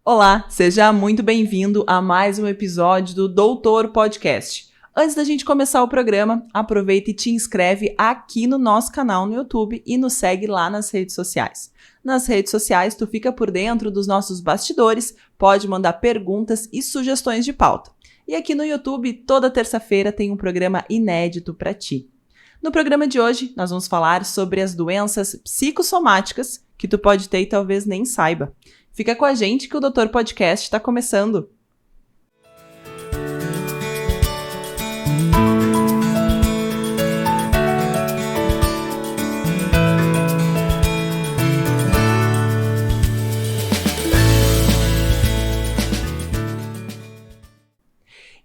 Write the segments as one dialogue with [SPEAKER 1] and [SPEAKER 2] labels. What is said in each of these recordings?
[SPEAKER 1] Olá, seja muito bem-vindo a mais um episódio do Doutor Podcast. Antes da gente começar o programa, aproveita e te inscreve aqui no nosso canal no YouTube e nos segue lá nas redes sociais. Nas redes sociais, tu fica por dentro dos nossos bastidores, pode mandar perguntas e sugestões de pauta. E aqui no YouTube, toda terça-feira tem um programa inédito para ti. No programa de hoje, nós vamos falar sobre as doenças psicossomáticas que tu pode ter e talvez nem saiba. Fica com a gente que o Doutor Podcast está começando.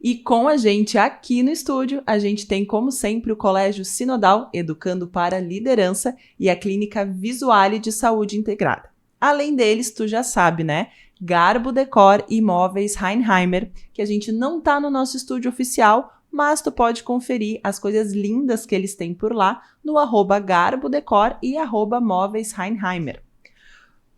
[SPEAKER 1] E com a gente aqui no estúdio, a gente tem, como sempre, o Colégio Sinodal, Educando para a Liderança, e a Clínica Visuale de Saúde Integrada. Além deles, tu já sabe, né? Garbo Decor e Móveis Heinheimer, que a gente não tá no nosso estúdio oficial, mas tu pode conferir as coisas lindas que eles têm por lá no @garbodecor e @móveis Heinheimer.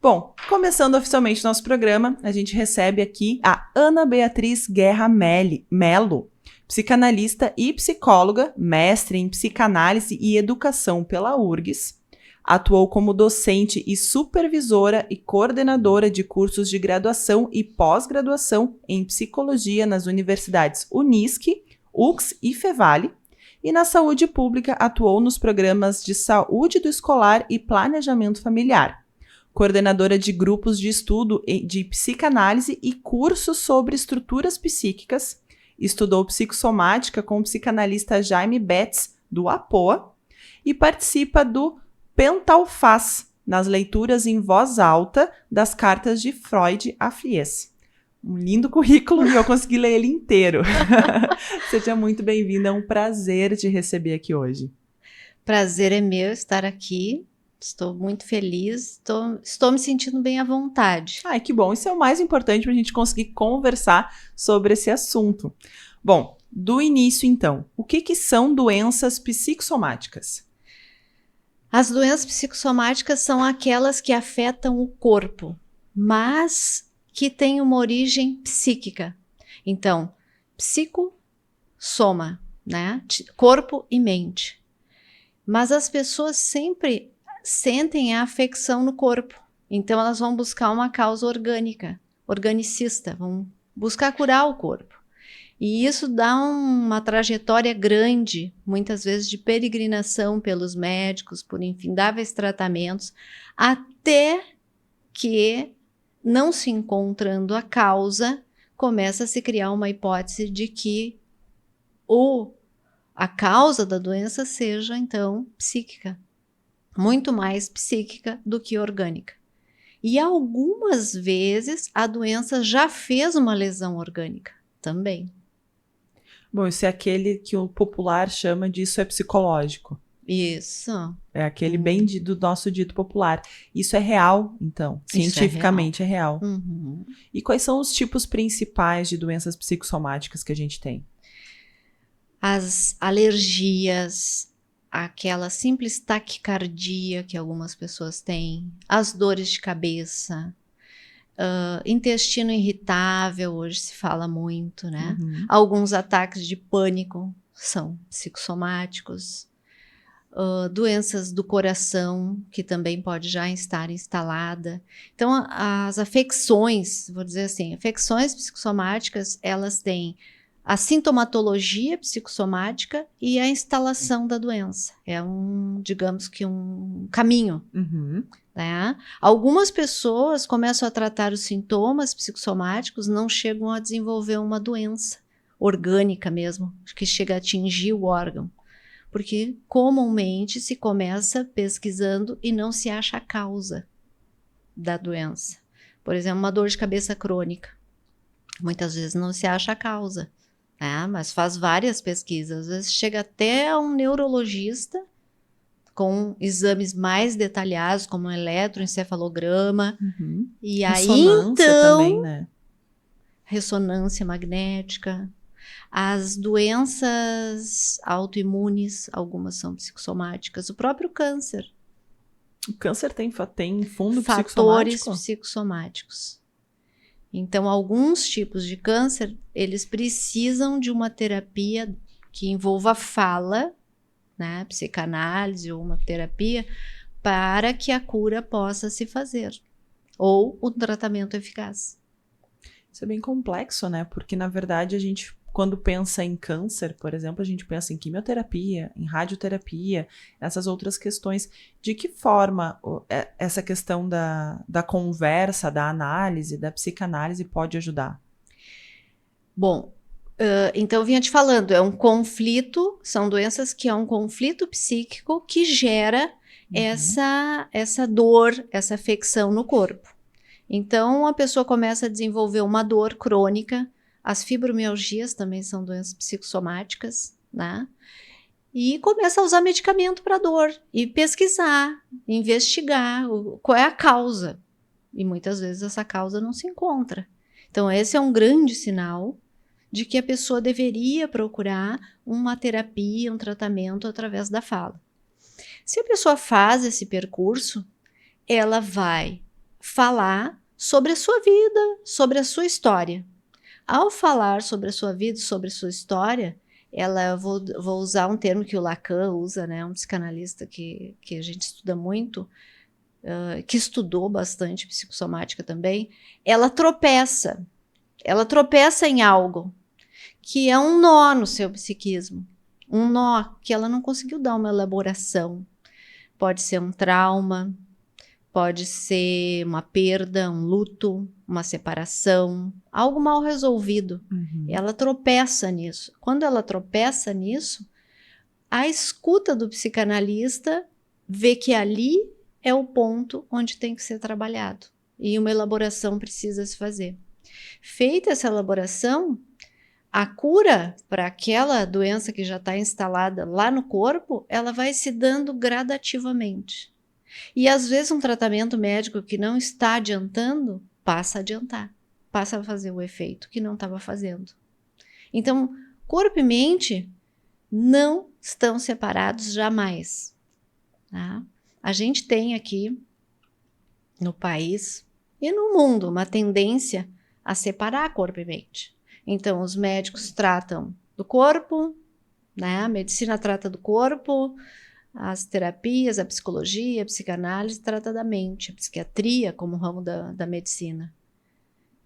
[SPEAKER 1] Bom, começando oficialmente nosso programa, a gente recebe aqui a Ana Beatriz Guerra Melo, psicanalista e psicóloga, mestre em psicanálise e educação pela URGS. Atuou como docente e supervisora e coordenadora de cursos de graduação e pós-graduação em psicologia nas universidades Unisc, UX e Fevale. E na saúde pública atuou nos programas de saúde do escolar e planejamento familiar. Coordenadora de grupos de estudo de psicanálise e cursos sobre estruturas psíquicas. Estudou psicossomática com o psicanalista Jaime Betts, do APOA. E participa do Pentalfaz, nas leituras em voz alta das cartas de Freud a Fries. Um lindo currículo e eu consegui ler ele inteiro. Seja muito bem-vinda, é um prazer te receber aqui hoje.
[SPEAKER 2] Prazer é meu estar aqui, estou muito feliz, estou me sentindo bem à vontade.
[SPEAKER 1] Ai, que bom, isso é o mais importante para a gente conseguir conversar sobre esse assunto. Bom, do início então, o que são doenças psicossomáticas?
[SPEAKER 2] As doenças psicossomáticas são aquelas que afetam o corpo, mas que têm uma origem psíquica. Então, psicossoma, né? Corpo e mente. Mas as pessoas sempre sentem a afecção no corpo. Então, elas vão buscar uma causa orgânica, organicista, vão buscar curar o corpo. E isso dá uma trajetória grande, muitas vezes de peregrinação pelos médicos, por infindáveis tratamentos, até que, não se encontrando a causa, começa a se criar uma hipótese de que a causa da doença seja, então, psíquica. Muito mais psíquica do que orgânica. E algumas vezes a doença já fez uma lesão orgânica também.
[SPEAKER 1] Bom, isso é aquele que o popular chama de isso é psicológico.
[SPEAKER 2] Isso.
[SPEAKER 1] É aquele bem do nosso dito popular. Isso é real, então? Cientificamente é real.
[SPEAKER 2] Uhum.
[SPEAKER 1] E quais são os tipos principais de doenças psicossomáticas que a gente tem?
[SPEAKER 2] As alergias, aquela simples taquicardia que algumas pessoas têm, as dores de cabeça, intestino irritável, hoje se fala muito, né?
[SPEAKER 1] Uhum.
[SPEAKER 2] Alguns ataques de pânico são psicossomáticos, doenças do coração, que também pode já estar instalada. Então, as afecções, vou dizer assim, afecções psicossomáticas, elas têm a sintomatologia psicossomática e a instalação da doença. É digamos que um caminho.
[SPEAKER 1] Uhum.
[SPEAKER 2] Né? Algumas pessoas começam a tratar os sintomas psicossomáticos, não chegam a desenvolver uma doença orgânica mesmo, que chega a atingir o órgão. Porque comumente se começa pesquisando e não se acha a causa da doença. Por exemplo, uma dor de cabeça crônica. Muitas vezes não se acha a causa. Mas faz várias pesquisas, às vezes chega até um neurologista com exames mais detalhados, como um eletroencefalograma, e aí então
[SPEAKER 1] também, né?
[SPEAKER 2] Ressonância magnética. As doenças autoimunes, algumas são psicossomáticas, o próprio câncer.
[SPEAKER 1] O câncer tem fundo
[SPEAKER 2] fatores
[SPEAKER 1] psicossomático?
[SPEAKER 2] psicossomáticos. Então, alguns tipos de câncer, eles precisam de uma terapia que envolva fala, né, psicanálise ou uma terapia, para que a cura possa se fazer, ou o tratamento eficaz.
[SPEAKER 1] Isso é bem complexo, né? Porque, na verdade, a gente, quando pensa em câncer, por exemplo, a gente pensa em quimioterapia, em radioterapia, essas outras questões. De que forma essa questão da conversa, da análise, da psicanálise pode ajudar?
[SPEAKER 2] Bom, então eu vinha te falando, é um conflito, são doenças que é um conflito psíquico que gera essa dor, essa afecção no corpo. Então, a pessoa começa a desenvolver uma dor crônica, as fibromialgias também são doenças psicossomáticas, né? E começa a usar medicamento para dor, e pesquisar, investigar qual é a causa. E muitas vezes essa causa não se encontra. Então, esse é um grande sinal de que a pessoa deveria procurar uma terapia, um tratamento através da fala. Se a pessoa faz esse percurso, ela vai falar sobre a sua vida, sobre a sua história. Ao falar sobre a sua vida, sobre a sua história, eu vou usar um termo que o Lacan usa, né, um psicanalista que a gente estuda muito, que estudou bastante psicossomática também, ela tropeça em algo que é um nó no seu psiquismo, um nó que ela não conseguiu dar uma elaboração. Pode ser um trauma, pode ser uma perda, um luto, uma separação, algo mal resolvido. Ela tropeça nisso. Quando ela tropeça nisso, a escuta do psicanalista vê que ali é o ponto onde tem que ser trabalhado. E uma elaboração precisa se fazer. Feita essa elaboração, a cura para aquela doença que já está instalada lá no corpo, ela vai se dando gradativamente. E às vezes um tratamento médico que não está adiantando, passa a adiantar, passa a fazer o efeito que não estava fazendo. Então, corpo e mente não estão separados jamais. Tá? A gente tem aqui no país e no mundo uma tendência a separar corpo e mente. Então, os médicos tratam do corpo, né? A medicina trata do corpo, as terapias, a psicologia, a psicanálise trata da mente, a psiquiatria como ramo da medicina.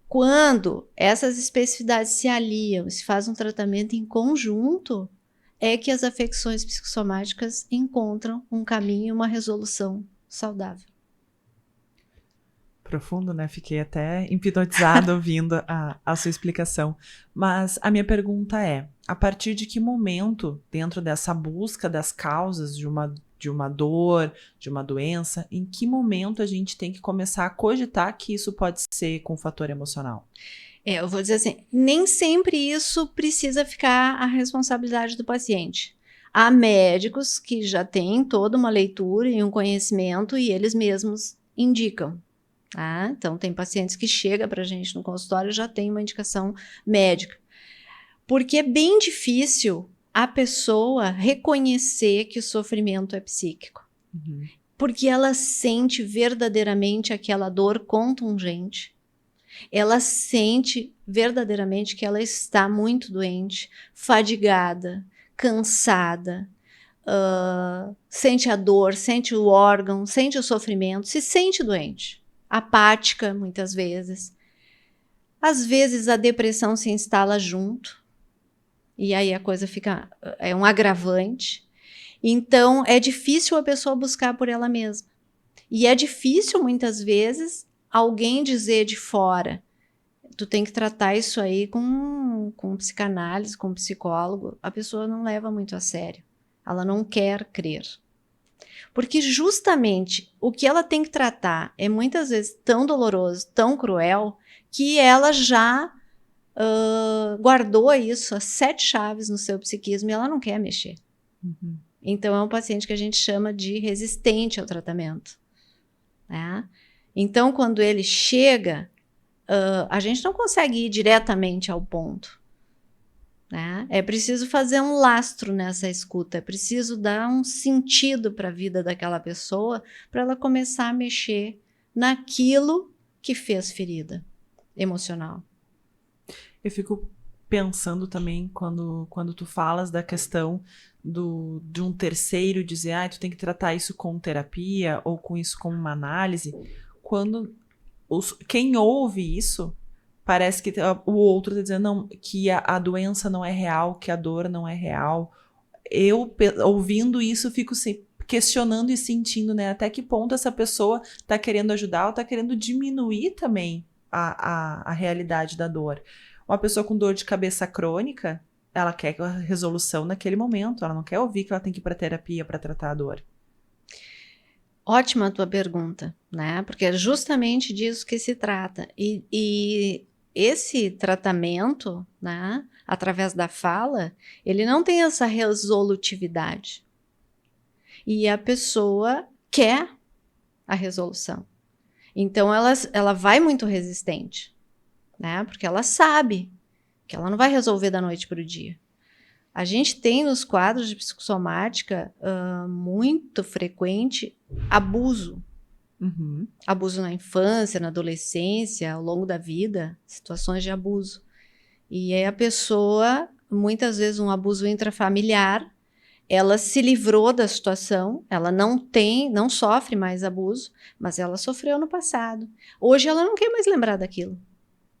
[SPEAKER 2] Quando essas especificidades se aliam e se faz um tratamento em conjunto, é que as afecções psicossomáticas encontram um caminho, uma resolução saudável.
[SPEAKER 1] Profundo, né? Fiquei até hipnotizada ouvindo a sua explicação. Mas a minha pergunta é, a partir de que momento, dentro dessa busca das causas de uma dor, de uma doença, em que momento a gente tem que começar a cogitar que isso pode ser com fator emocional?
[SPEAKER 2] Eu vou dizer assim, nem sempre isso precisa ficar a responsabilidade do paciente. Há médicos que já têm toda uma leitura e um conhecimento e eles mesmos indicam. Tá? Então, tem pacientes que chegam para a gente no consultório e já tem uma indicação médica. Porque é bem difícil a pessoa reconhecer que o sofrimento é psíquico. Porque ela sente verdadeiramente aquela dor contundente. Ela sente verdadeiramente que ela está muito doente, fadigada, cansada, sente a dor, sente o órgão, sente o sofrimento, se sente doente. Apática, muitas vezes. Às vezes a depressão se instala junto, e aí a coisa fica, é um agravante. Então, é difícil a pessoa buscar por ela mesma. E é difícil, muitas vezes, alguém dizer de fora, tu tem que tratar isso aí com psicanálise, com psicólogo. A pessoa não leva muito a sério. Ela não quer crer. Porque justamente o que ela tem que tratar é muitas vezes tão doloroso, tão cruel, que ela já guardou isso, as 7 chaves no seu psiquismo, e ela não quer mexer. Então é um paciente que a gente chama de resistente ao tratamento. Né? Então quando ele chega, a gente não consegue ir diretamente ao ponto. Né? É preciso fazer um lastro nessa escuta, é preciso dar um sentido para a vida daquela pessoa para ela começar a mexer naquilo que fez ferida. emocional.
[SPEAKER 1] Eu fico pensando também quando tu falas da questão de um terceiro dizer, tu tem que tratar isso com terapia ou com isso como uma análise, quando quem ouve isso parece que o outro está dizendo não, que a doença não é real, que a dor não é real. Eu, ouvindo isso, fico questionando e sentindo, né, até que ponto essa pessoa está querendo ajudar ou está querendo diminuir também a realidade da dor. Uma pessoa com dor de cabeça crônica, ela quer a resolução naquele momento, ela não quer ouvir que ela tem que ir para terapia para tratar a dor.
[SPEAKER 2] Ótima a tua pergunta, né? Porque é justamente disso que se trata. E esse tratamento, né, através da fala, ele não tem essa resolutividade. E a pessoa quer a resolução. Então, ela vai muito resistente, né? Porque ela sabe que ela não vai resolver da noite para o dia. A gente tem nos quadros de psicossomática muito frequente abuso.
[SPEAKER 1] Uhum.
[SPEAKER 2] Abuso na infância, na adolescência, ao longo da vida, situações de abuso. E aí a pessoa, muitas vezes um abuso intrafamiliar, ela se livrou da situação, ela não sofre mais abuso, mas ela sofreu no passado. Hoje ela não quer mais lembrar daquilo.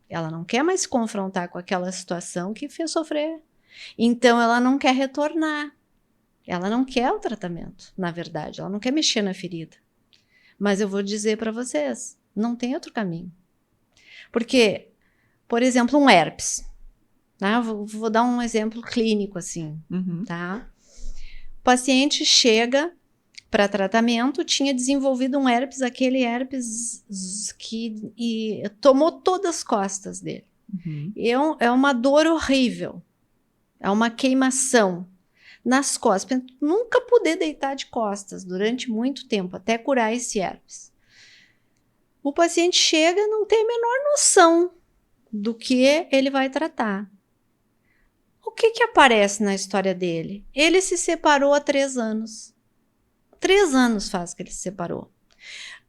[SPEAKER 2] Ela não quer mais se confrontar com aquela situação que fez sofrer. Então ela não quer retornar. Ela não quer o tratamento, na verdade. Ela não quer mexer na ferida. Mas eu vou dizer para vocês, não tem outro caminho. Porque, por exemplo, um herpes. Tá? Vou dar um exemplo clínico assim.
[SPEAKER 1] Uhum.
[SPEAKER 2] Tá? O paciente chega para tratamento, tinha desenvolvido um herpes, aquele herpes que tomou todas as costas dele.
[SPEAKER 1] Uhum.
[SPEAKER 2] É uma dor horrível. É uma queimação nas costas. Nunca poder deitar de costas durante muito tempo, até curar esse herpes. O paciente chega e não tem a menor noção do que ele vai tratar. O que aparece na história dele? Ele se separou há 3 anos. 3 anos faz que ele se separou.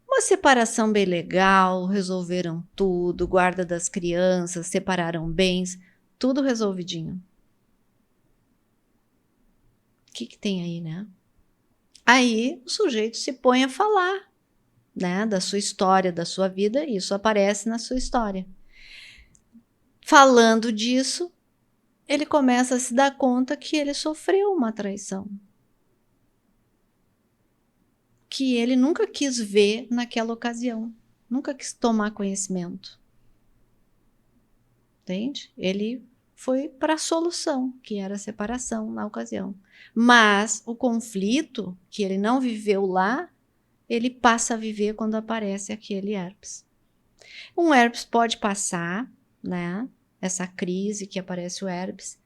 [SPEAKER 2] Uma separação bem legal, resolveram tudo, guarda das crianças, separaram bens, tudo resolvidinho. O que tem aí, né? Aí o sujeito se põe a falar, né, da sua história, da sua vida, e isso aparece na sua história. Falando disso, ele começa a se dar conta que ele sofreu uma traição. Que ele nunca quis ver naquela ocasião, nunca quis tomar conhecimento. Entende? Ele foi para a solução, que era a separação na ocasião. Mas o conflito que ele não viveu lá, ele passa a viver quando aparece aquele herpes. Um herpes pode passar, né? Essa crise que aparece o herpes,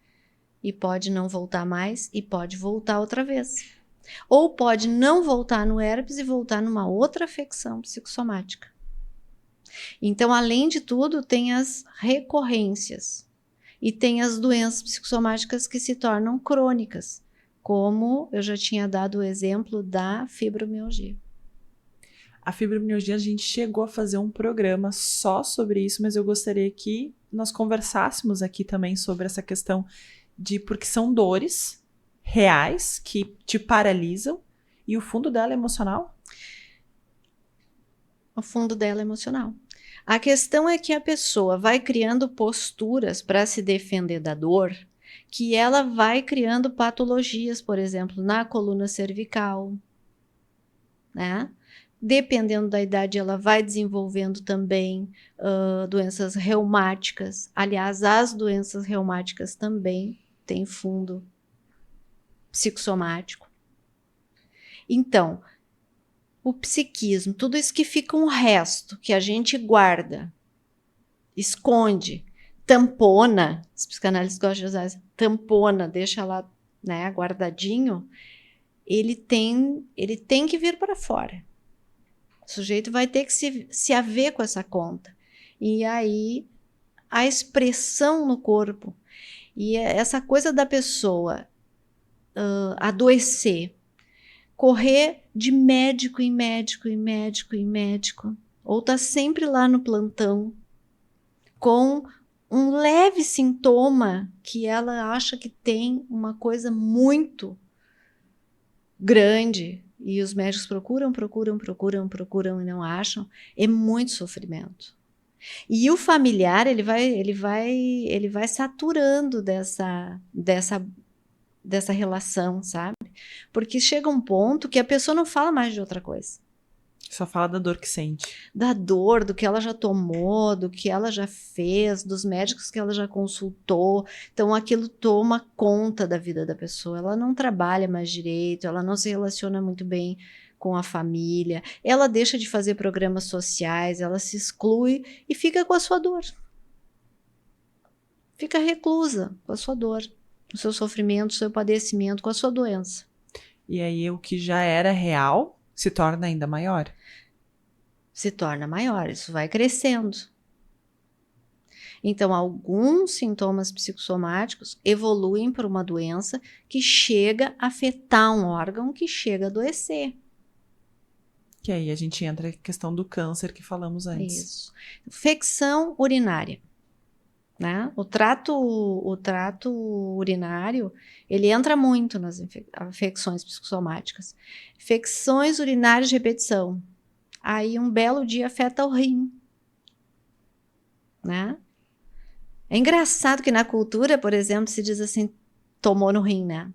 [SPEAKER 2] e pode não voltar mais, e pode voltar outra vez. Ou pode não voltar no herpes e voltar numa outra afecção psicossomática. Então, além de tudo, tem as recorrências. E tem as doenças psicossomáticas que se tornam crônicas, como eu já tinha dado o exemplo da fibromialgia.
[SPEAKER 1] A fibromialgia, a gente chegou a fazer um programa só sobre isso, mas eu gostaria que nós conversássemos aqui também sobre essa questão porque são dores reais que te paralisam e o fundo dela é emocional?
[SPEAKER 2] O fundo dela é emocional. A questão é que a pessoa vai criando posturas para se defender da dor, que ela vai criando patologias, por exemplo, na coluna cervical, né? Dependendo da idade, ela vai desenvolvendo também doenças reumáticas. Aliás, as doenças reumáticas também têm fundo psicossomático. Então, o psiquismo, tudo isso que fica um resto, que a gente guarda, esconde, tampona, os psicanalistas gostam de usar isso, tampona, deixa lá, né, guardadinho, ele tem que vir para fora. O sujeito vai ter que se haver com essa conta. E aí, a expressão no corpo, e essa coisa da pessoa adoecer, correr de médico em médico, em médico, em médico, ou tá sempre lá no plantão, com um leve sintoma que ela acha que tem uma coisa muito grande e os médicos procuram e não acham, é muito sofrimento. E o familiar, ele vai saturando dessa relação, sabe? Porque chega um ponto que a pessoa não fala mais de outra coisa.
[SPEAKER 1] Só fala da dor que sente.
[SPEAKER 2] Da dor, do que ela já tomou, do que ela já fez, dos médicos que ela já consultou. Então, aquilo toma conta da vida da pessoa. Ela não trabalha mais direito, ela não se relaciona muito bem com a família, ela deixa de fazer programas sociais, ela se exclui e fica com a sua dor. Fica reclusa com a sua dor, o seu sofrimento, o seu padecimento, com a sua doença.
[SPEAKER 1] E aí, o que já era real se torna ainda maior.
[SPEAKER 2] Se torna maior, isso vai crescendo. Então, alguns sintomas psicossomáticos evoluem para uma doença que chega a afetar um órgão, que chega a adoecer.
[SPEAKER 1] Que aí a gente entra na questão do câncer que falamos antes.
[SPEAKER 2] Isso. Infecção urinária. Né? O trato urinário, ele entra muito nas infecções psicossomáticas. Infecções urinárias de repetição. Aí um belo dia afeta o rim. Né? É engraçado que na cultura, por exemplo, se diz assim, tomou no rim, né?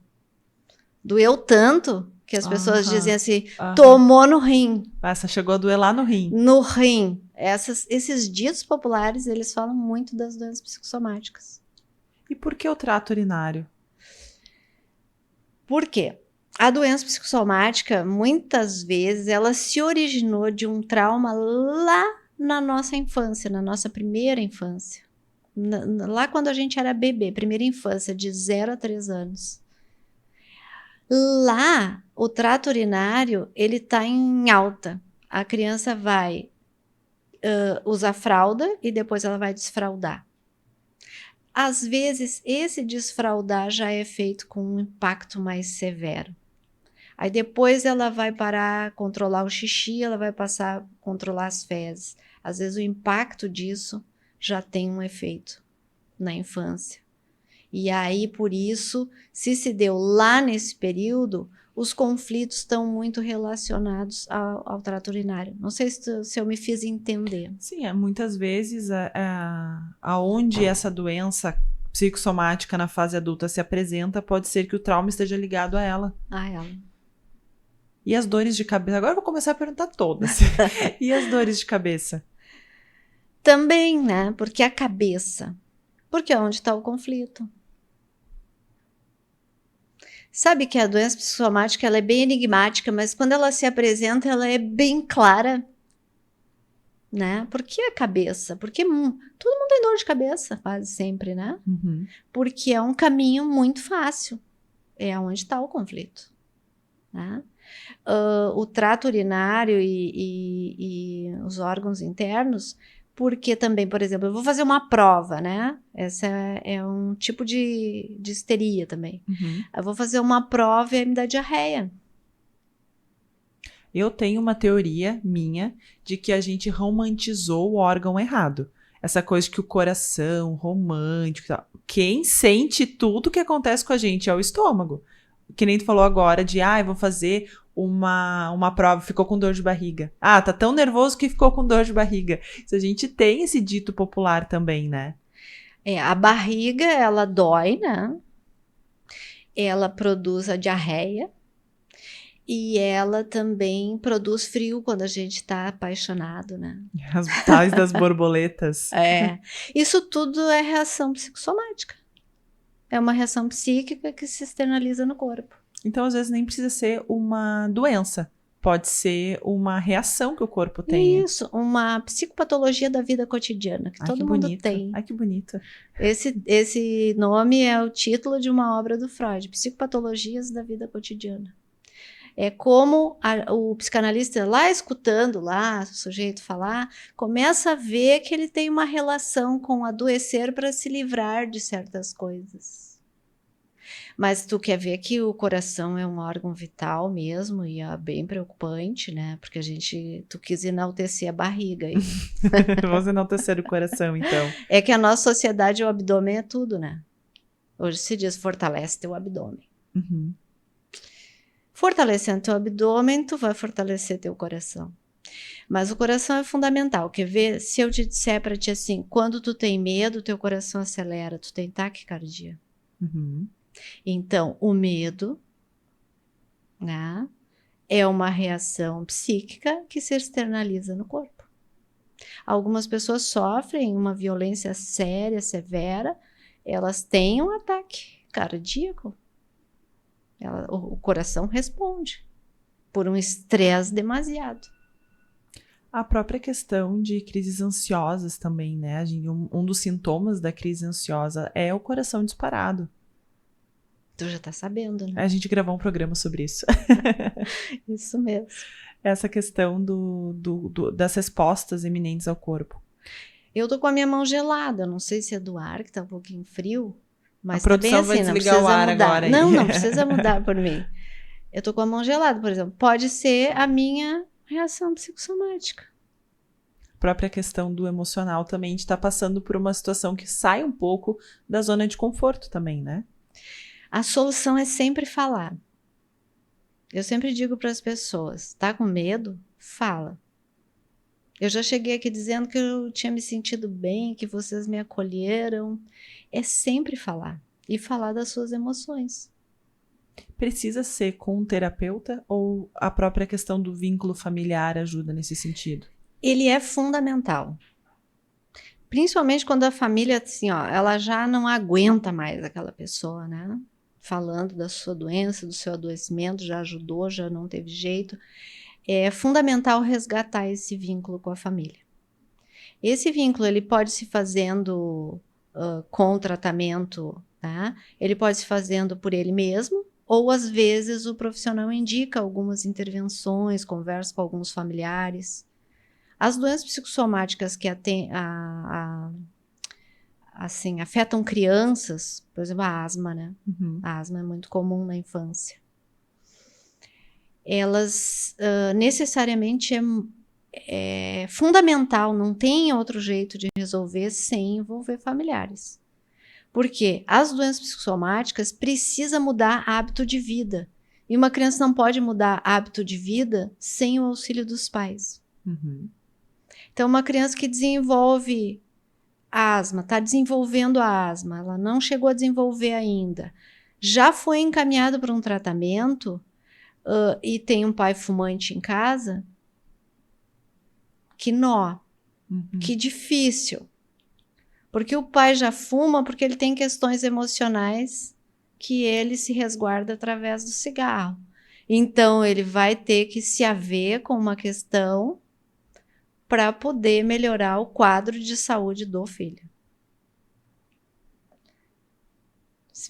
[SPEAKER 2] Doeu tanto que as pessoas dizem assim, tomou no rim.
[SPEAKER 1] Essa chegou a doer lá no rim.
[SPEAKER 2] No rim. Esses ditos populares, eles falam muito das doenças psicossomáticas.
[SPEAKER 1] E por que o trato urinário?
[SPEAKER 2] Por quê? A doença psicossomática, muitas vezes, ela se originou de um trauma lá na nossa infância, na nossa primeira infância. Lá quando a gente era bebê, primeira infância, de 0 a 3 anos. Lá, o trato urinário, ele está em alta. A criança vai usar fralda e depois ela vai desfraldar. Às vezes, esse desfraldar já é feito com um impacto mais severo. Aí depois ela vai parar a controlar o xixi, ela vai passar a controlar as fezes. Às vezes o impacto disso já tem um efeito na infância. E aí, por isso, se deu lá nesse período, os conflitos estão muito relacionados ao trato urinário. Não sei se eu me fiz entender.
[SPEAKER 1] Sim, muitas vezes aonde essa doença psicossomática na fase adulta se apresenta, pode ser que o trauma esteja ligado a ela.
[SPEAKER 2] A ela.
[SPEAKER 1] E as dores de cabeça? Agora eu vou começar a perguntar todas. E as dores de cabeça?
[SPEAKER 2] Também, né? Porque a cabeça. Porque é onde está o conflito. Sabe que a doença psicossomática ela é bem enigmática, mas quando ela se apresenta, ela é bem clara. Né? Por que a cabeça? Porque todo mundo tem dor de cabeça, quase sempre, né?
[SPEAKER 1] Uhum.
[SPEAKER 2] Porque é um caminho muito fácil. É onde está o conflito. Né? O trato urinário e os órgãos internos, porque também, por exemplo, eu vou fazer uma prova, né? Essa é um tipo de histeria também.
[SPEAKER 1] Uhum.
[SPEAKER 2] Eu vou fazer uma prova e me dá diarreia.
[SPEAKER 1] Eu tenho uma teoria minha de que a gente romantizou o órgão errado. Essa coisa que o coração, romântico e tal. Quem sente tudo que acontece com a gente é o estômago. Que nem tu falou agora de, eu vou fazer uma prova, ficou com dor de barriga. Tá tão nervoso que ficou com dor de barriga. Isso a gente tem esse dito popular também, né?
[SPEAKER 2] A barriga, ela dói, né? Ela produz a diarreia. E ela também produz frio quando a gente está apaixonado, né?
[SPEAKER 1] As tais das borboletas.
[SPEAKER 2] Isso tudo é reação psicossomática. É uma reação psíquica que se externaliza no corpo.
[SPEAKER 1] Então, às vezes, nem precisa ser uma doença. Pode ser uma reação que o corpo tem.
[SPEAKER 2] Isso, uma psicopatologia da vida cotidiana, que todo mundo tem.
[SPEAKER 1] Ai, que bonito.
[SPEAKER 2] Esse nome é o título de uma obra do Freud, Psicopatologias da Vida Cotidiana. É como o psicanalista lá escutando lá o sujeito falar, começa a ver que ele tem uma relação com adoecer para se livrar de certas coisas. Mas tu quer ver que o coração é um órgão vital mesmo e é bem preocupante, né? Porque tu quis enaltecer a barriga aí.
[SPEAKER 1] Vamos enaltecer o coração, então.
[SPEAKER 2] É que a nossa sociedade, o abdômen é tudo, né? Hoje se diz fortalece teu abdômen.
[SPEAKER 1] Uhum.
[SPEAKER 2] Fortalecendo teu abdômen, tu vai fortalecer teu coração. Mas o coração é fundamental. Quer ver? Se eu te disser para ti assim, quando tu tem medo, teu coração acelera, tu tem taquicardia.
[SPEAKER 1] Uhum.
[SPEAKER 2] Então, o medo, né, é uma reação psíquica que se externaliza no corpo. Algumas pessoas sofrem uma violência séria, severa, elas têm um ataque cardíaco. O coração responde por um estresse demasiado.
[SPEAKER 1] A própria questão de crises ansiosas também, né? Um dos sintomas da crise ansiosa é o coração disparado.
[SPEAKER 2] Tu já tá sabendo, né?
[SPEAKER 1] A gente gravou um programa sobre isso.
[SPEAKER 2] Isso mesmo.
[SPEAKER 1] Essa questão das respostas iminentes ao corpo.
[SPEAKER 2] Eu tô com a minha mão gelada, não sei se é do ar, que tá um pouquinho frio, mas
[SPEAKER 1] A
[SPEAKER 2] tá bem
[SPEAKER 1] produção vai
[SPEAKER 2] assim, não
[SPEAKER 1] desligar o
[SPEAKER 2] precisa
[SPEAKER 1] ar
[SPEAKER 2] mudar.
[SPEAKER 1] agora aí.
[SPEAKER 2] Não precisa mudar por mim. Eu tô com a mão gelada, por exemplo. Pode ser a minha reação psicossomática.
[SPEAKER 1] A própria questão do emocional também, a gente tá passando por uma situação que sai um pouco da zona de conforto também, né?
[SPEAKER 2] A solução é sempre falar. Eu sempre digo para as pessoas, tá com medo? Fala. Eu já cheguei aqui dizendo que eu tinha me sentido bem, que vocês me acolheram. É sempre falar. E falar das suas emoções.
[SPEAKER 1] Precisa ser com um terapeuta ou a própria questão do vínculo familiar ajuda nesse sentido?
[SPEAKER 2] Ele é fundamental. Principalmente quando a família, assim, ó, ela já não aguenta mais aquela pessoa, né? Falando da sua doença, do seu adoecimento, já ajudou, já não teve jeito. É fundamental resgatar esse vínculo com a família. Esse vínculo, ele pode se fazendo com tratamento, tá? Ele pode se fazendo por ele mesmo, ou às vezes o profissional indica algumas intervenções, conversa com alguns familiares. As doenças psicossomáticas que assim, afetam crianças, por exemplo, a asma, né?
[SPEAKER 1] Uhum.
[SPEAKER 2] A asma é muito comum na infância. Elas necessariamente é fundamental, não tem outro jeito de resolver sem envolver familiares. Porque as doenças psicossomáticas precisam mudar hábito de vida. E uma criança não pode mudar hábito de vida sem o auxílio dos pais.
[SPEAKER 1] Uhum.
[SPEAKER 2] Então, uma criança que desenvolve asma, está desenvolvendo a asma, ela não chegou a desenvolver ainda, já foi encaminhada para um tratamento e tem um pai fumante em casa, que nó, que difícil. Porque o pai já fuma porque ele tem questões emocionais que ele se resguarda através do cigarro. Então, ele vai ter que se haver com uma questão para poder melhorar o quadro de saúde do filho.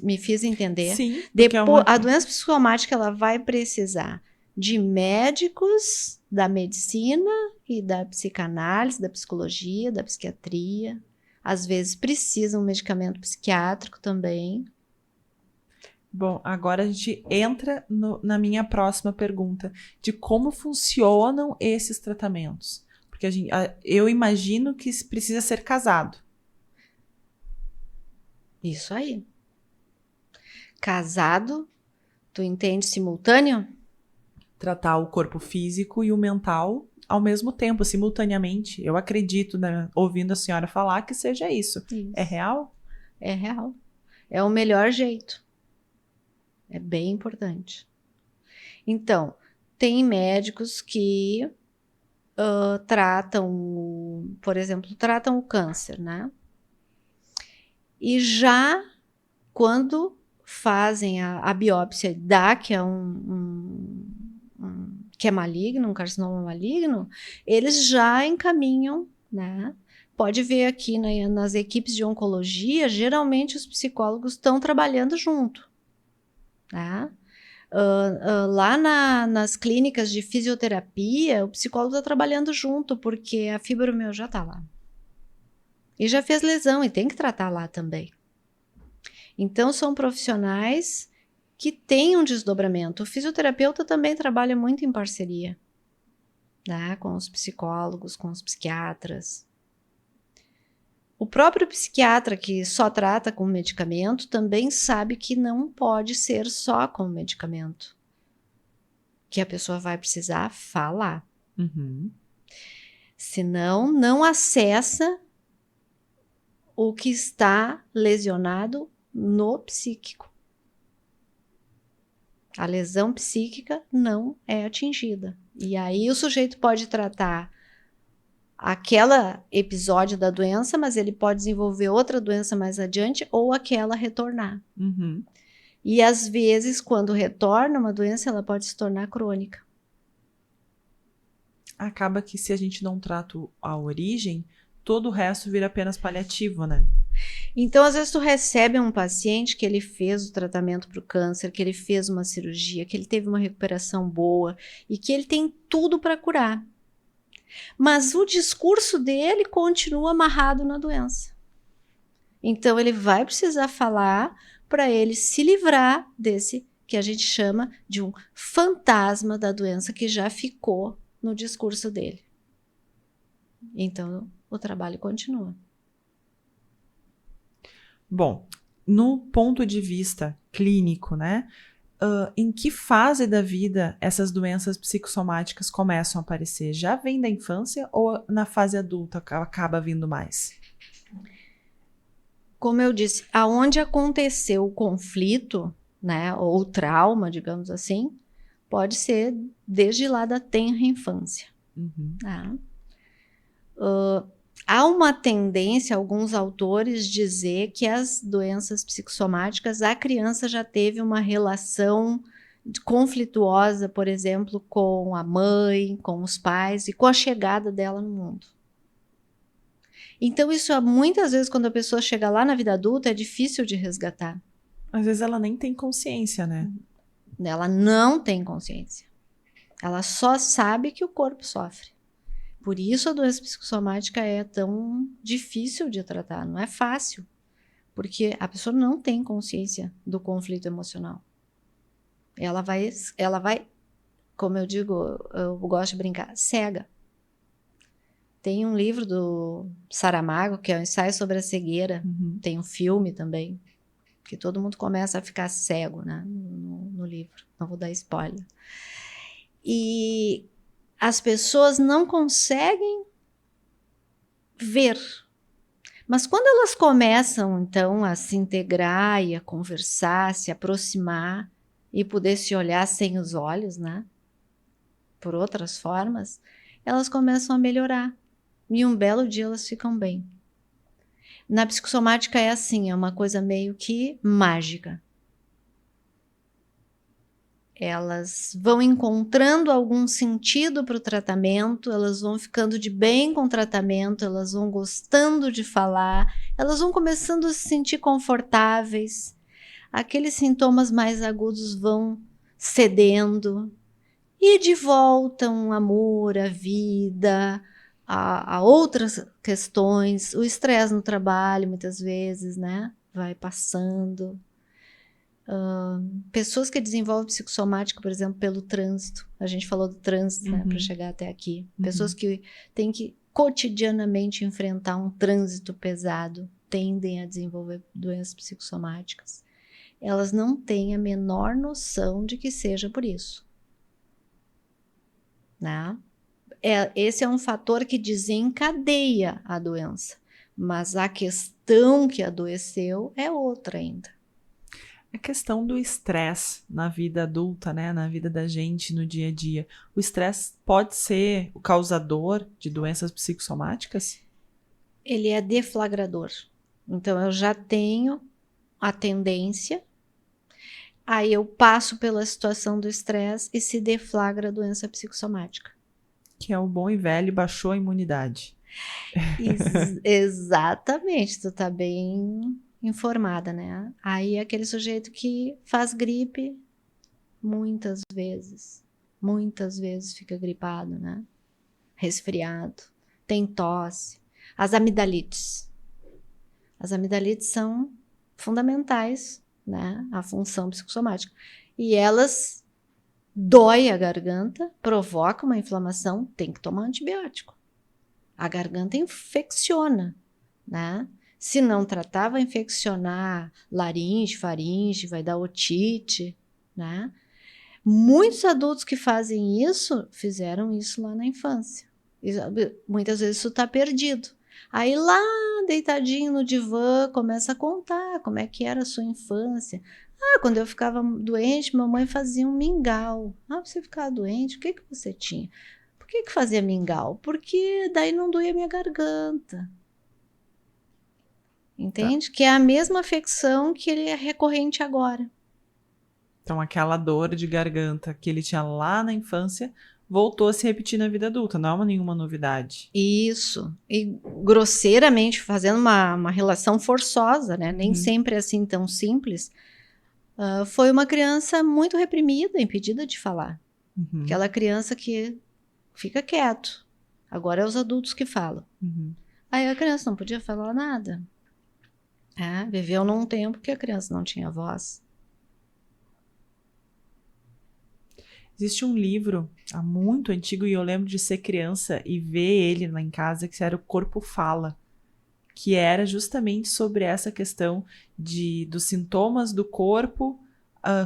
[SPEAKER 2] Me fiz entender?
[SPEAKER 1] Sim.
[SPEAKER 2] Depois, a doença psicossomática ela vai precisar de médicos da medicina e da psicanálise, da psicologia, da psiquiatria. Às vezes precisa um medicamento psiquiátrico também.
[SPEAKER 1] Bom, agora a gente entra na minha próxima pergunta, de como funcionam esses tratamentos. Porque eu imagino que precisa ser casado.
[SPEAKER 2] Isso aí. Casado, tu entende simultâneo?
[SPEAKER 1] Tratar o corpo físico e o mental ao mesmo tempo, simultaneamente. Eu acredito, né, ouvindo a senhora falar, que seja isso. É real?
[SPEAKER 2] É real. É o melhor jeito. É bem importante. Então, tem médicos que tratam, por exemplo, tratam o câncer, né? E já quando fazem a biópsia, dá que é que é maligno, um carcinoma maligno, eles já encaminham, né? Pode ver aqui nas equipes de oncologia, geralmente os psicólogos estão trabalhando junto, tá? Lá nas clínicas de fisioterapia, o psicólogo está trabalhando junto, porque a fibromialgia está lá. E já fez lesão e tem que tratar lá também. Então, são profissionais que têm um desdobramento. O fisioterapeuta também trabalha muito em parceria, né, com os psicólogos, com os psiquiatras. O próprio psiquiatra que só trata com medicamento também sabe que não pode ser só com medicamento, que a pessoa vai precisar falar.
[SPEAKER 1] Uhum.
[SPEAKER 2] Senão, não acessa o que está lesionado no psíquico. A lesão psíquica não é atingida. E aí o sujeito pode tratar aquele episódio da doença, mas ele pode desenvolver outra doença mais adiante ou aquela retornar.
[SPEAKER 1] Uhum.
[SPEAKER 2] E às vezes, quando retorna uma doença, ela pode se tornar crônica.
[SPEAKER 1] Acaba que se a gente não trata a origem, todo o resto vira apenas paliativo, né?
[SPEAKER 2] Então, às vezes, tu recebe um paciente que ele fez o tratamento para o câncer, que ele fez uma cirurgia, que ele teve uma recuperação boa e que ele tem tudo para curar. Mas o discurso dele continua amarrado na doença. Então, ele vai precisar falar para ele se livrar desse que a gente chama de um fantasma da doença que já ficou no discurso dele. Então, o trabalho continua.
[SPEAKER 1] Bom, no ponto de vista clínico, né? Em que fase da vida essas doenças psicossomáticas começam a aparecer? Já vem da infância ou na fase adulta acaba vindo mais?
[SPEAKER 2] Como eu disse, aonde aconteceu o conflito, né, ou o trauma, digamos assim, pode ser desde lá da tenra infância.
[SPEAKER 1] Uhum.
[SPEAKER 2] Tá? Há uma tendência, alguns autores, dizer que as doenças psicossomáticas, a criança já teve uma relação conflituosa, por exemplo, com a mãe, com os pais e com a chegada dela no mundo. Então, isso muitas vezes, quando a pessoa chega lá na vida adulta, é difícil de resgatar.
[SPEAKER 1] Às vezes ela nem tem consciência, né?
[SPEAKER 2] Ela não tem consciência. Ela só sabe que o corpo sofre. Por isso a doença psicossomática é tão difícil de tratar, não é fácil. Porque a pessoa não tem consciência do conflito emocional. Ela vai, como eu digo, eu gosto de brincar, cega. Tem um livro do Saramago, que é o Ensaio sobre a Cegueira.
[SPEAKER 1] Uhum.
[SPEAKER 2] Tem um filme também, que todo mundo começa a ficar cego, né, no livro. Não vou dar spoiler. E as pessoas não conseguem ver. Mas quando elas começam, então, a se integrar e a conversar, se aproximar e poder se olhar sem os olhos, né, por outras formas, elas começam a melhorar. E um belo dia elas ficam bem. Na psicossomática é assim, é uma coisa meio que mágica. Elas vão encontrando algum sentido para o tratamento, elas vão ficando de bem com o tratamento, elas vão gostando de falar, elas vão começando a se sentir confortáveis, aqueles sintomas mais agudos vão cedendo, e de volta um amor à vida, a outras questões, o estresse no trabalho muitas vezes, né, vai passando. Pessoas que desenvolvem psicossomática, por exemplo, pelo trânsito. A gente falou do trânsito, né, para chegar até aqui. Pessoas que têm que cotidianamente enfrentar um trânsito pesado tendem a desenvolver doenças psicossomáticas. Elas não têm a menor noção de que seja por isso. Né? Esse é um fator que desencadeia a doença, mas a questão que adoeceu é outra ainda.
[SPEAKER 1] A questão do estresse na vida adulta, né? Na vida da gente, no dia a dia. O estresse pode ser o causador de doenças psicossomáticas?
[SPEAKER 2] Ele é deflagrador. Então, eu já tenho a tendência, aí eu passo pela situação do estresse e se deflagra a doença psicossomática.
[SPEAKER 1] Que é o bom e velho, baixou a imunidade.
[SPEAKER 2] Exatamente, tu tá bem informada, né? Aí é aquele sujeito que faz gripe muitas vezes fica gripado, né? Resfriado, tem tosse. As amidalites são fundamentais, né, à função psicossomática. E elas dói a garganta, provoca uma inflamação, tem que tomar antibiótico. A garganta infecciona, né? Se não tratar, vai infeccionar laringe, faringe, vai dar otite, né? Muitos adultos que fazem isso, fizeram isso lá na infância. Muitas vezes isso está perdido. Aí lá, deitadinho no divã, começa a contar como é que era a sua infância. Quando eu ficava doente, mamãe fazia um mingau. Você ficava doente? O que você tinha? Por que fazia mingau? Porque daí não doía minha garganta. Entende? Tá. Que é a mesma afecção que ele é recorrente agora.
[SPEAKER 1] Então, aquela dor de garganta que ele tinha lá na infância voltou a se repetir na vida adulta, não é nenhuma novidade.
[SPEAKER 2] Isso. E grosseiramente, fazendo uma relação forçosa, né? Nem sempre é assim tão simples. Foi uma criança muito reprimida, impedida de falar. Aquela criança que fica quieto. Agora é os adultos que falam. Aí a criança não podia falar nada. Viveu num tempo que a criança não tinha voz.
[SPEAKER 1] Existe um livro muito antigo e eu lembro de ser criança e ver ele lá em casa, que era O Corpo Fala, que era justamente sobre essa questão dos sintomas do corpo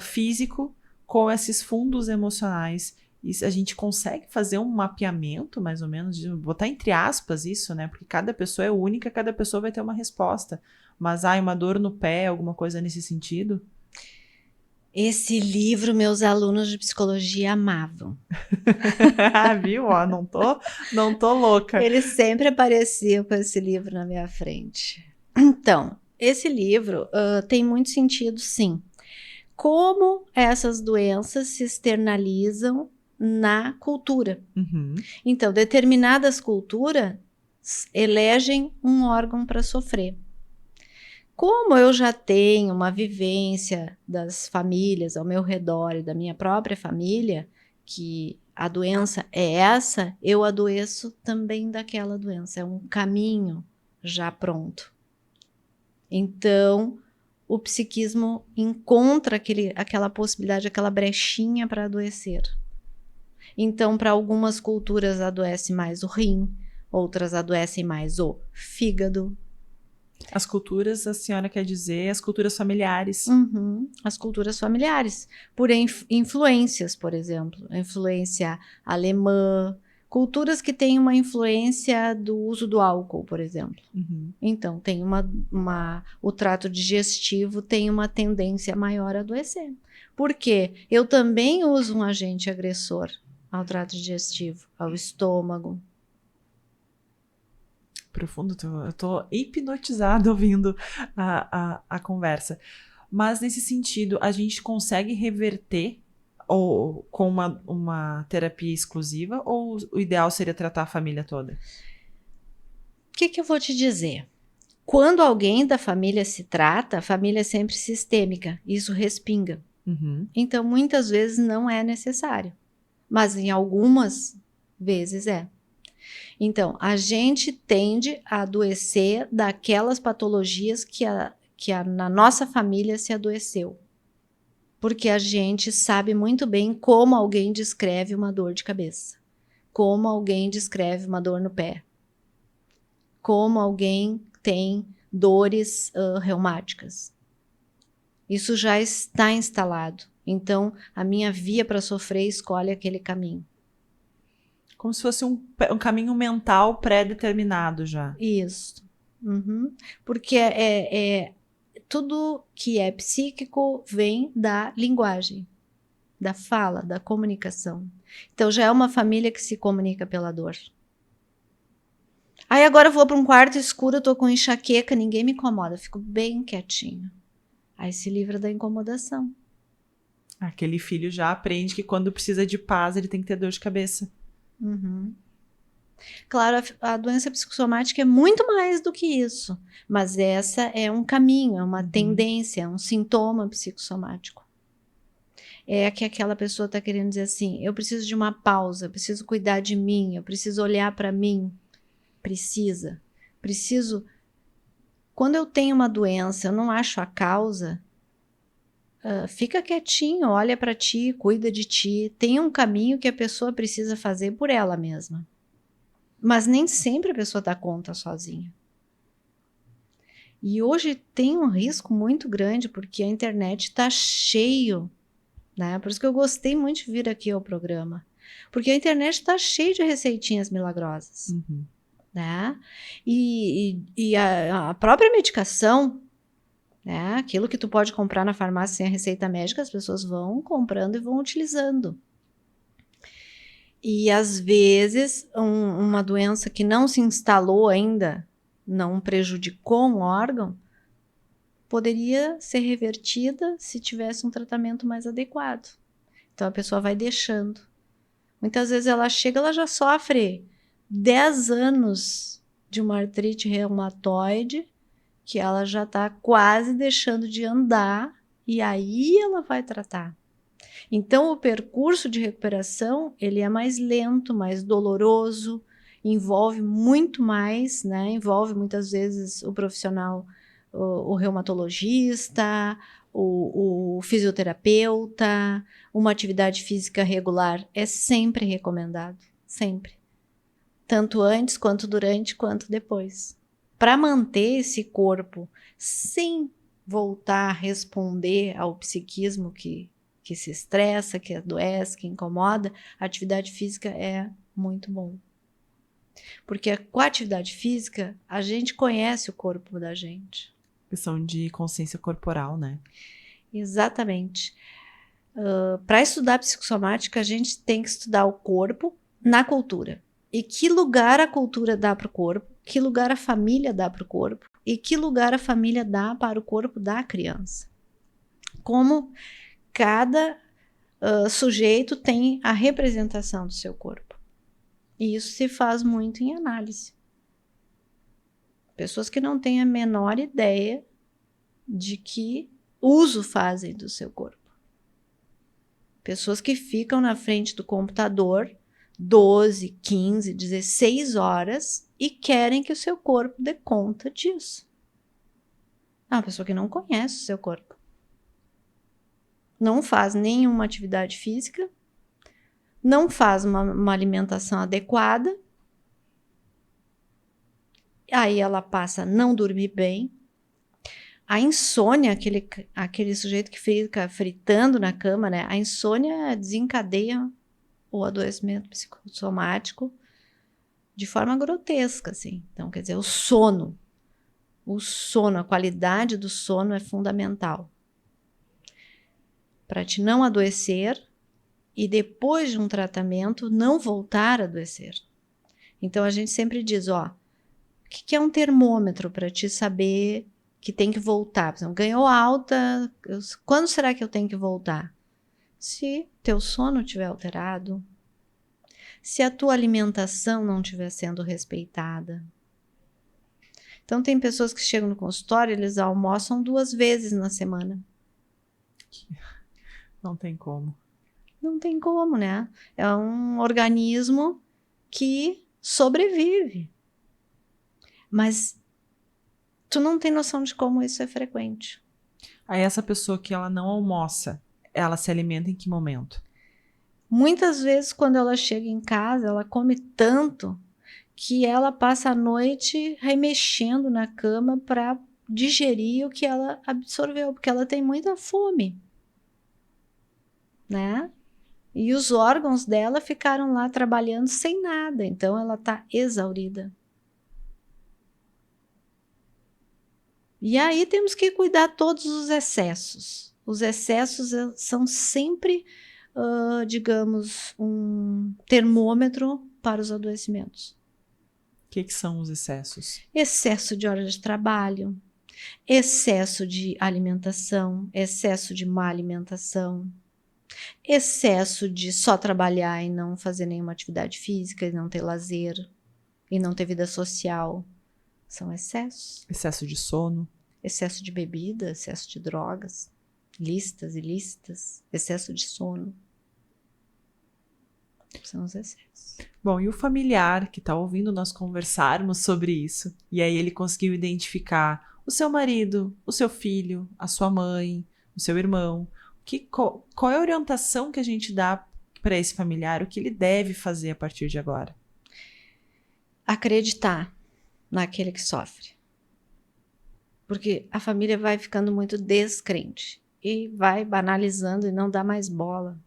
[SPEAKER 1] físico com esses fundos emocionais. E a gente consegue fazer um mapeamento, mais ou menos, de botar entre aspas isso, né? Porque cada pessoa é única, cada pessoa vai ter uma resposta. Mas, uma dor no pé, alguma coisa nesse sentido?
[SPEAKER 2] Esse livro, meus alunos de psicologia amavam.
[SPEAKER 1] Viu? Não tô louca.
[SPEAKER 2] Eles sempre apareciam com esse livro na minha frente. Então, esse livro tem muito sentido, sim. Como essas doenças se externalizam na cultura. Então, determinadas culturas elegem um órgão para sofrer. Como eu já tenho uma vivência das famílias ao meu redor e da minha própria família, que a doença é essa, eu adoeço também daquela doença. É um caminho já pronto. Então, o psiquismo encontra aquela possibilidade, aquela brechinha para adoecer. Então, para algumas culturas adoece mais o rim, outras adoecem mais o fígado.
[SPEAKER 1] As culturas, a senhora quer dizer, as culturas familiares.
[SPEAKER 2] As culturas familiares. Por influências, por exemplo. A influência alemã. Culturas que têm uma influência do uso do álcool, por exemplo. Então, tem o trato digestivo tem uma tendência maior a adoecer. Por quê? Eu também uso um agente agressor ao trato digestivo, ao estômago.
[SPEAKER 1] Profundo, eu tô hipnotizada ouvindo a conversa. Mas nesse sentido, a gente consegue reverter ou com uma terapia exclusiva ou o ideal seria tratar a família toda?
[SPEAKER 2] O que eu vou te dizer? Quando alguém da família se trata, a família é sempre sistêmica, isso respinga. Então, muitas vezes não é necessário, mas em algumas vezes é. Então, a gente tende a adoecer daquelas patologias que na nossa família se adoeceu. Porque a gente sabe muito bem como alguém descreve uma dor de cabeça, como alguém descreve uma dor no pé, como alguém tem dores reumáticas. Isso já está instalado. Então, a minha via para sofrer escolhe aquele caminho.
[SPEAKER 1] Como se fosse um caminho mental pré-determinado já.
[SPEAKER 2] Isso. Porque tudo que é psíquico vem da linguagem, da fala, da comunicação. Então, já é uma família que se comunica pela dor. Aí agora eu vou para um quarto escuro, eu tô com enxaqueca, ninguém me incomoda, fico bem quietinho. Aí se livra da incomodação.
[SPEAKER 1] Aquele filho já aprende que quando precisa de paz, ele tem que ter dor de cabeça.
[SPEAKER 2] Claro, a doença psicossomática é muito mais do que isso, mas essa é um caminho, é uma tendência, é um sintoma psicossomático. É que aquela pessoa está querendo dizer assim, eu preciso de uma pausa, eu preciso cuidar de mim, eu preciso olhar para mim. Preciso Quando eu tenho uma doença, eu não acho a causa, fica quietinho, olha para ti, cuida de ti. Tem um caminho que a pessoa precisa fazer por ela mesma. Mas nem sempre a pessoa dá conta sozinha. E hoje tem um risco muito grande, porque a internet está cheio, né? Por isso que eu gostei muito de vir aqui ao programa. Porque a internet está cheia de receitinhas milagrosas,
[SPEAKER 1] Uhum.
[SPEAKER 2] né? E a própria medicação, né? Aquilo que tu pode comprar na farmácia sem a receita médica, as pessoas vão comprando e vão utilizando. E às vezes uma doença que não se instalou ainda, não prejudicou um órgão, poderia ser revertida se tivesse um tratamento mais adequado. Então a pessoa vai deixando. Muitas vezes ela chega, ela já sofre 10 anos de uma artrite reumatoide, que ela já está quase deixando de andar, e aí ela vai tratar. Então o percurso de recuperação, ele é mais lento, mais doloroso, envolve muito mais, né? Envolve muitas vezes o profissional, o reumatologista, o fisioterapeuta. Uma atividade física regular é sempre recomendado, sempre. Tanto antes, quanto durante, quanto depois. Para manter esse corpo sem voltar a responder ao psiquismo que se estressa, que adoece, que incomoda, a atividade física é muito bom. Porque com a atividade física, a gente conhece o corpo da gente.
[SPEAKER 1] Questão de consciência corporal, né?
[SPEAKER 2] Exatamente. Para estudar psicossomática, a gente tem que estudar o corpo na cultura. E que lugar a cultura dá para o corpo, que lugar a família dá para o corpo, e que lugar a família dá para o corpo da criança. Como cada sujeito tem a representação do seu corpo. E isso se faz muito em análise. Pessoas que não têm a menor ideia de que uso fazem do seu corpo. Pessoas que ficam na frente do computador 12, 15, 16 horas e querem que o seu corpo dê conta disso. É uma pessoa que não conhece o seu corpo. Não faz nenhuma atividade física, não faz uma alimentação adequada, aí ela passa a não dormir bem. A insônia, aquele sujeito que fica fritando na cama, né? A insônia desencadeia o adoecimento psicossomático de forma grotesca, assim. Então, quer dizer, o sono, a qualidade do sono é fundamental para te não adoecer e depois de um tratamento não voltar a adoecer. Então a gente sempre diz, ó, o que é um termômetro para te saber que tem que voltar? Por exemplo, ganhou alta, quando será que eu tenho que voltar? Se teu sono estiver alterado, se a tua alimentação não estiver sendo respeitada. Então tem pessoas que chegam no consultório, eles almoçam 2 vezes na semana.
[SPEAKER 1] Não tem como.
[SPEAKER 2] Não tem como, né? É um organismo que sobrevive. Mas tu não tem noção de como isso é frequente.
[SPEAKER 1] Aí essa pessoa que ela não almoça, ela se alimenta em que momento?
[SPEAKER 2] Muitas vezes, quando ela chega em casa, ela come tanto que ela passa a noite remexendo na cama para digerir o que ela absorveu, porque ela tem muita fome, né? E os órgãos dela ficaram lá trabalhando sem nada, então ela está exaurida. E aí temos que cuidar todos os excessos. Os excessos são sempre, digamos, um termômetro para os adoecimentos.
[SPEAKER 1] O que são os excessos?
[SPEAKER 2] Excesso de horas de trabalho, excesso de alimentação, excesso de má alimentação, excesso de só trabalhar e não fazer nenhuma atividade física, e não ter lazer, e não ter vida social. São excessos.
[SPEAKER 1] Excesso de sono.
[SPEAKER 2] Excesso de bebida, excesso de drogas, listas, ilícitas, excesso de sono. São os excessos.
[SPEAKER 1] Bom, e o familiar que está ouvindo nós conversarmos sobre isso, e aí ele conseguiu identificar o seu marido, o seu filho, a sua mãe, o seu irmão. Qual é a orientação que a gente dá para esse familiar? O que ele deve fazer a partir de agora?
[SPEAKER 2] Acreditar naquele que sofre. Porque a família vai ficando muito descrente e vai banalizando e não dá mais bola.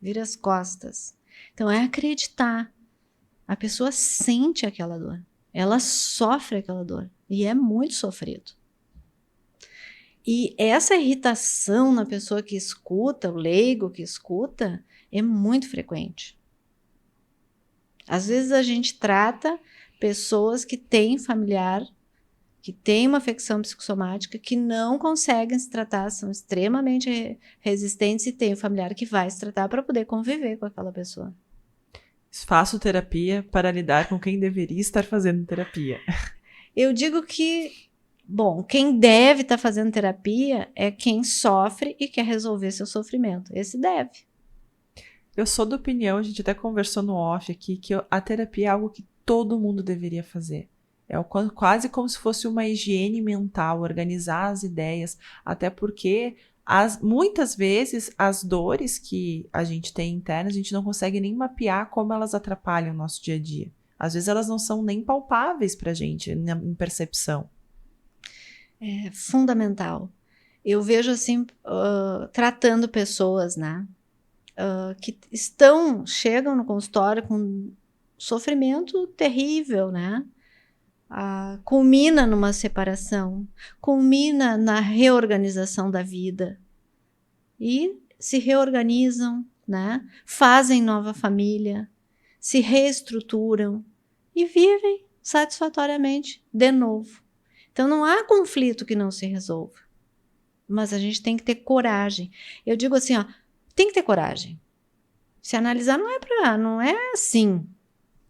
[SPEAKER 2] Vira as costas. Então é acreditar. A pessoa sente aquela dor. Ela sofre aquela dor. E é muito sofrido. E essa irritação na pessoa que escuta, o leigo que escuta, é muito frequente. Às vezes a gente trata pessoas que têm familiar, que têm uma afecção psicossomática, que não conseguem se tratar, são extremamente resistentes e tem um familiar que vai se tratar para poder conviver com aquela pessoa.
[SPEAKER 1] Faço terapia para lidar com quem deveria estar fazendo terapia.
[SPEAKER 2] Eu digo que, bom, quem deve estar fazendo terapia é quem sofre e quer resolver seu sofrimento. Esse deve.
[SPEAKER 1] Eu sou da opinião, a gente até conversou no off aqui, que a terapia é algo que todo mundo deveria fazer. É quase como se fosse uma higiene mental, organizar as ideias, até porque muitas vezes as dores que a gente tem internas, a gente não consegue nem mapear como elas atrapalham o nosso dia a dia. Às vezes elas não são nem palpáveis pra gente, em percepção.
[SPEAKER 2] É fundamental. Eu vejo assim, tratando pessoas, né, que chegam no consultório com sofrimento terrível, né? Culmina numa separação, culmina na reorganização da vida e se reorganizam, né? Fazem nova família, se reestruturam e vivem satisfatoriamente de novo. Então não há conflito que não se resolva, mas a gente tem que ter coragem. Eu digo assim, ó, tem que ter coragem. Se analisar não é assim,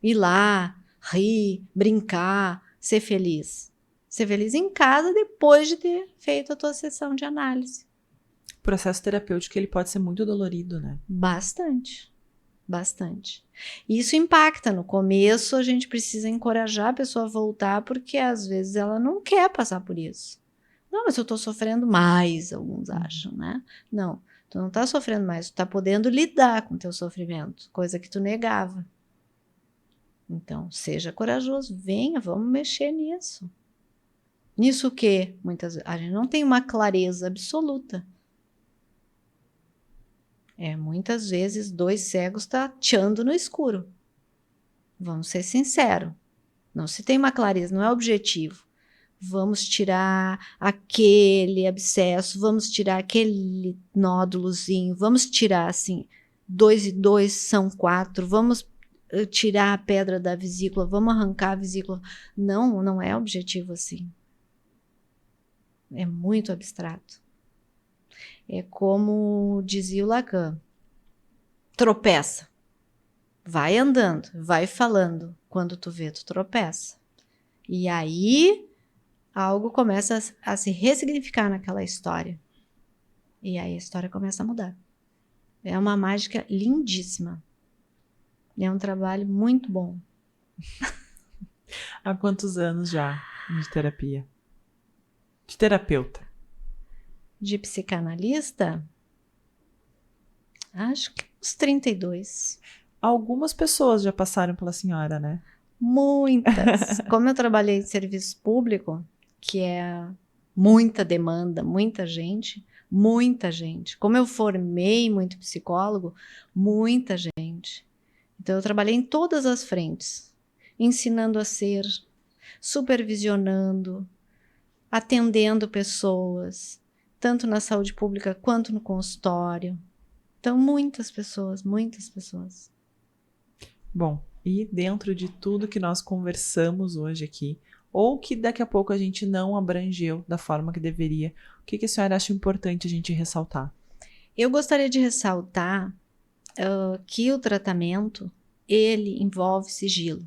[SPEAKER 2] ir lá, rir, brincar, ser feliz. Ser feliz em casa depois de ter feito a tua sessão de análise.
[SPEAKER 1] O processo terapêutico ele pode ser muito dolorido, né?
[SPEAKER 2] Bastante. Bastante. Isso impacta. No começo, a gente precisa encorajar a pessoa a voltar, porque às vezes ela não quer passar por isso. Não, mas eu estou sofrendo mais, alguns acham, né? Não, tu não está sofrendo mais, tu está podendo lidar com o teu sofrimento, coisa que tu negava. Então, seja corajoso, venha, vamos mexer nisso. Nisso que muitas vezes a gente não tem uma clareza absoluta. Muitas vezes dois cegos tateando no escuro. Vamos ser sinceros. Não se tem uma clareza, não é objetivo. Vamos tirar aquele abscesso, vamos tirar aquele nódulozinho, vamos tirar assim, 2 e 2 são 4, vamos tirar a pedra da vesícula, vamos arrancar a vesícula. Não, não é objetivo assim. É muito abstrato. É como dizia o Lacan, tropeça. Vai andando, vai falando. Quando tu vê, tu tropeça. E aí, algo começa a se ressignificar naquela história. E aí a história começa a mudar. É uma mágica lindíssima. É um trabalho muito bom.
[SPEAKER 1] Há quantos anos já de terapia? De terapeuta?
[SPEAKER 2] De psicanalista? Acho que uns 32.
[SPEAKER 1] Algumas pessoas já passaram pela senhora, né?
[SPEAKER 2] Muitas. Como eu trabalhei em serviço público, que é muita demanda, muita gente. Como eu formei muito psicólogo, muita gente. Então eu trabalhei em todas as frentes, ensinando a ser, supervisionando, atendendo pessoas, tanto na saúde pública quanto no consultório. Então muitas pessoas, muitas pessoas.
[SPEAKER 1] Bom, e dentro de tudo que nós conversamos hoje aqui, ou que daqui a pouco a gente não abrangeu da forma que deveria, o que a senhora acha importante a gente ressaltar?
[SPEAKER 2] Eu gostaria de ressaltar que o tratamento, ele envolve sigilo.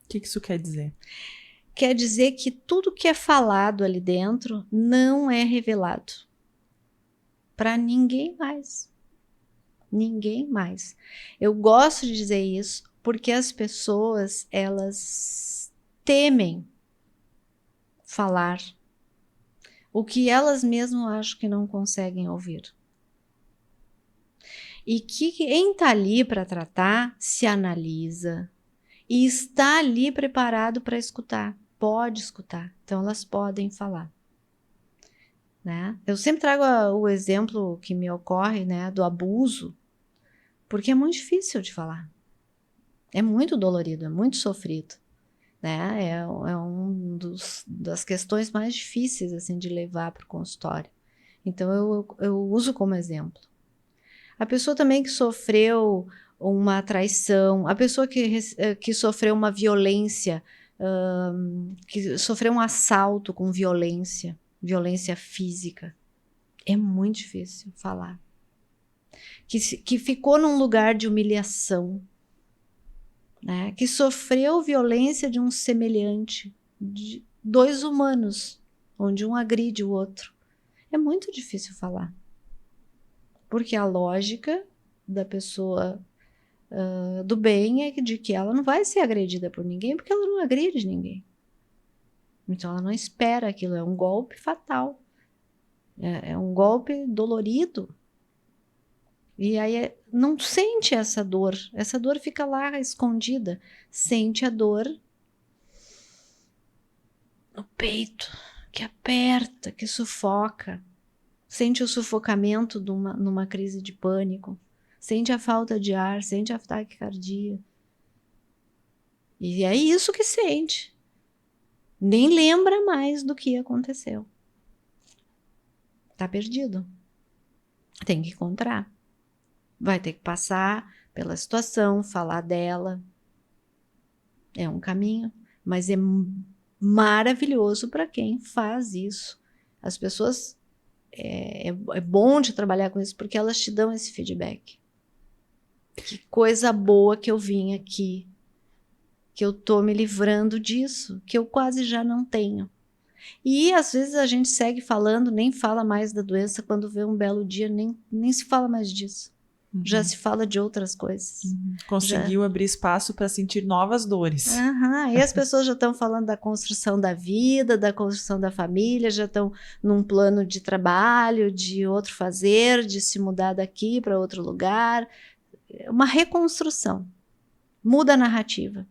[SPEAKER 1] O que isso quer dizer?
[SPEAKER 2] Quer dizer que tudo que é falado ali dentro não é revelado para ninguém mais. Ninguém mais. Eu gosto de dizer isso porque as pessoas, elas temem falar o que elas mesmas acham que não conseguem ouvir. E que quem está ali para tratar se analisa e está ali preparado para escutar, pode escutar, então elas podem falar. Né? Eu sempre trago o exemplo que me ocorre, né, do abuso, porque é muito difícil de falar. É muito dolorido, é muito sofrido. Né? É um das questões mais difíceis assim, de levar para o consultório. Então, eu uso como exemplo. A pessoa também que sofreu uma traição, a pessoa que sofreu uma violência, que sofreu um assalto com violência física, é muito difícil falar. Que ficou num lugar de humilhação, né? Que sofreu violência de um semelhante, de dois humanos, onde um agride o outro. É muito difícil falar. Porque a lógica da pessoa do bem é de que ela não vai ser agredida por ninguém, porque ela não agride ninguém. Então ela não espera aquilo, é um golpe fatal. É um golpe dolorido. E aí não sente essa dor fica lá escondida, sente a dor no peito, que aperta, que sufoca, sente o sufocamento numa crise de pânico, sente a falta de ar, sente a taquicardia. E é isso que sente, nem lembra mais do que aconteceu. Tá perdido, tem que encontrar. Vai ter que passar pela situação, falar dela. É um caminho, mas é maravilhoso para quem faz isso. As pessoas, é bom de trabalhar com isso, porque elas te dão esse feedback. Que coisa boa que eu vim aqui, que eu tô me livrando disso, que eu quase já não tenho. E às vezes a gente segue falando, nem fala mais da doença, quando vê um belo dia, nem se fala mais disso. Uhum. Já se fala de outras coisas.
[SPEAKER 1] Uhum. Conseguiu abrir espaço para sentir novas dores.
[SPEAKER 2] Uhum. E as pessoas já estão falando da construção da vida, da construção da família, já estão num plano de trabalho, de outro fazer, de se mudar daqui para outro lugar. Uma reconstrução. Muda a narrativa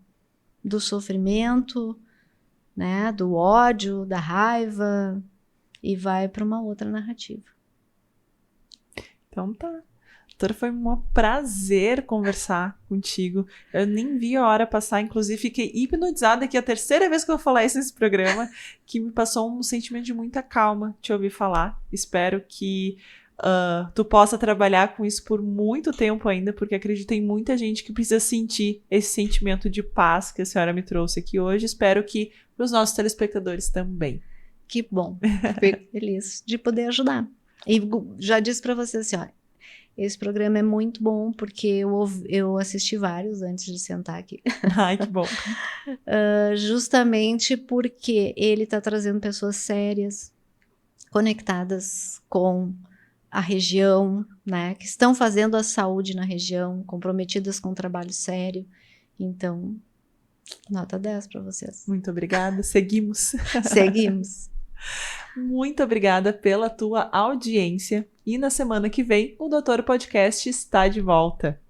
[SPEAKER 2] do sofrimento, né, do ódio, da raiva, e vai para uma outra narrativa.
[SPEAKER 1] Então tá. Doutora, foi um prazer conversar contigo. Eu nem vi a hora passar, inclusive fiquei hipnotizada, que é a terceira vez que eu vou falar isso nesse programa, que me passou um sentimento de muita calma te ouvir falar. Espero que tu possa trabalhar com isso por muito tempo ainda, porque acredito em muita gente que precisa sentir esse sentimento de paz que a senhora me trouxe aqui hoje. Espero que para os nossos telespectadores também.
[SPEAKER 2] Que bom, fico feliz de poder ajudar. E já disse para você assim, ó, esse programa é muito bom, porque eu assisti vários antes de sentar aqui.
[SPEAKER 1] Ai, que bom.
[SPEAKER 2] Justamente porque ele está trazendo pessoas sérias, conectadas com a região, né, que estão fazendo a saúde na região, comprometidas com um trabalho sério. Então, nota 10 para vocês.
[SPEAKER 1] Muito obrigada. Seguimos.
[SPEAKER 2] Seguimos.
[SPEAKER 1] Muito obrigada pela tua audiência. E na semana que vem, o Doutor Podcast está de volta.